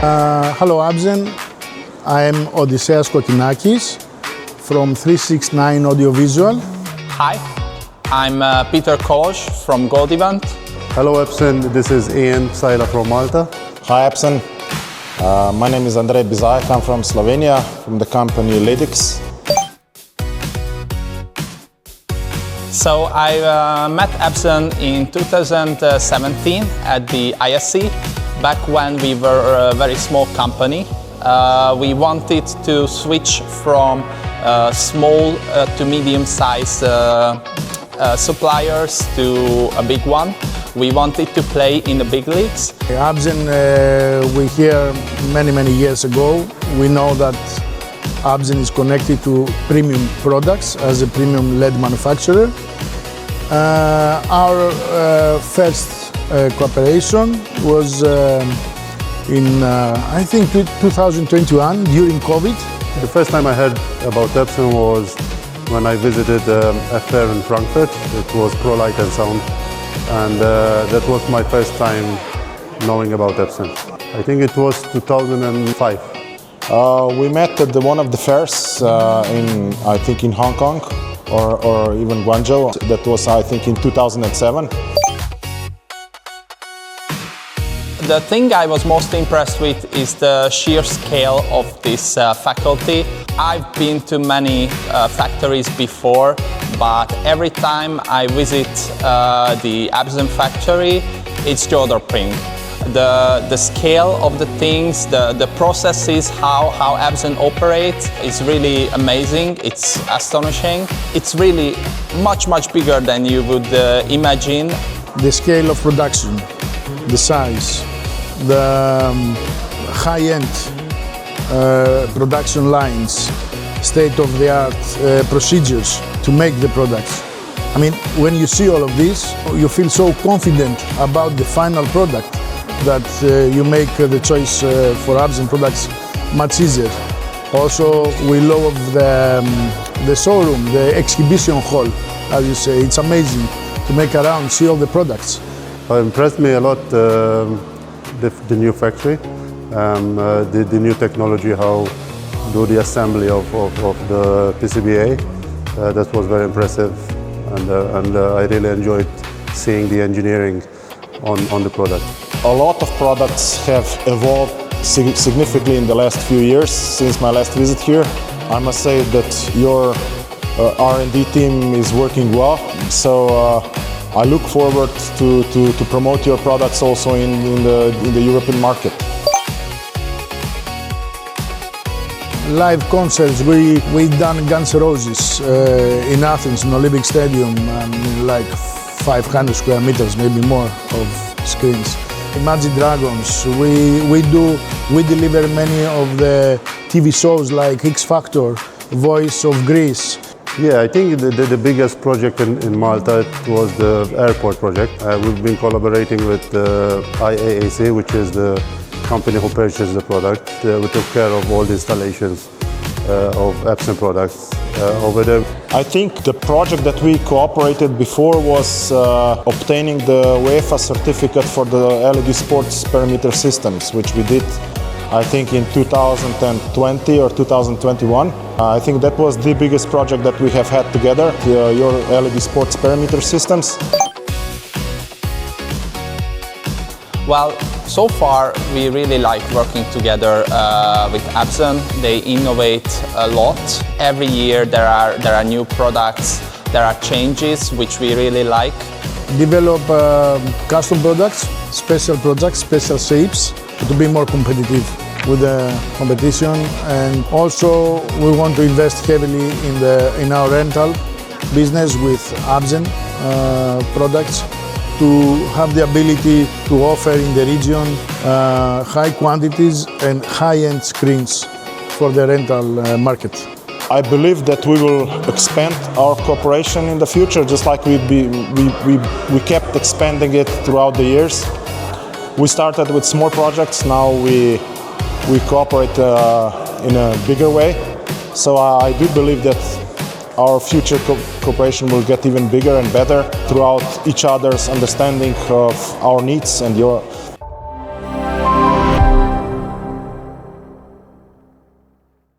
Hello Absen, I'm Odysseas Kokinakis from 369 Audiovisual. Hi, I'm Peter Kolos from Gold Event. Hello Absen, this is Ian Saila from Malta. Hi Absen, my name is Andrej Bizaj, I'm from Slovenia, from the company Lidix. So I met Absen in 2017 at the ISC, back when we were a very small company. We wanted to switch from small to medium-sized suppliers to a big one. We wanted to play in the big leagues. Absen, we hear many years ago. We know that Absen is connected to premium products as a premium-led manufacturer. Our first cooperation was in, I think, 2021 during COVID. The first time I heard about Absen was when I visited a fair in Frankfurt. It was Pro Light and Sound, and that was my first time knowing about Absen. I think it was 2005. We met at one of the fairs I think in Hong Kong or even Guangzhou. That was, I think, in 2007. The thing I was most impressed with is the sheer scale of this faculty. I've been to many factories before, but every time I visit the Absen factory, it's jaw-dropping. The scale of the things, the processes, how Absen operates is really amazing. It's astonishing. It's really much bigger than you would imagine. The scale of production, the size, the high-end production lines, state-of-the-art procedures to make the products. I mean, when you see all of this, you feel so confident about the final product that you make the choice for Absen products much easier. Also, we love the showroom, the exhibition hall, as you say. It's amazing to make around, see all the products. It impressed me a lot the new factory, the new technology, how do the assembly of the PCBA. That was very impressive, and I really enjoyed seeing the engineering on the product. A lot of products have evolved significantly in the last few years since my last visit here. I must say that your R&D team is working well, so I look forward to promote your products also in the European market. Live concerts, we done Guns N' Roses in Athens, in Olympic Stadium, like 500 square meters, maybe more, of screens. Imagine Dragons, we deliver many of the TV shows like X Factor, Voice of Greece. Yeah, I think the biggest project in Malta was the airport project. We've been collaborating with IAAC, which is the company who purchased the product. We took care of all the installations of Absen products over there. I think the project that we cooperated before was obtaining the UEFA certificate for the LED sports perimeter systems, which we did, I think, in 2020 or 2021. I think that was the biggest project that we have had together, your LED sports perimeter systems. Well, so far we really like working together with Absen. They innovate a lot. Every year there are new products, there are changes which we really like. Develop custom products, special shapes to be more competitive with the competition, and also we want to invest heavily in our rental business with Absen products to have the ability to offer in the region high quantities and high-end screens for the rental market. I believe that we will expand our cooperation in the future, just like we kept expanding it throughout the years. We started with small projects, now we cooperate in a bigger way. So I do believe that our future cooperation will get even bigger and better throughout each other's understanding of our needs and your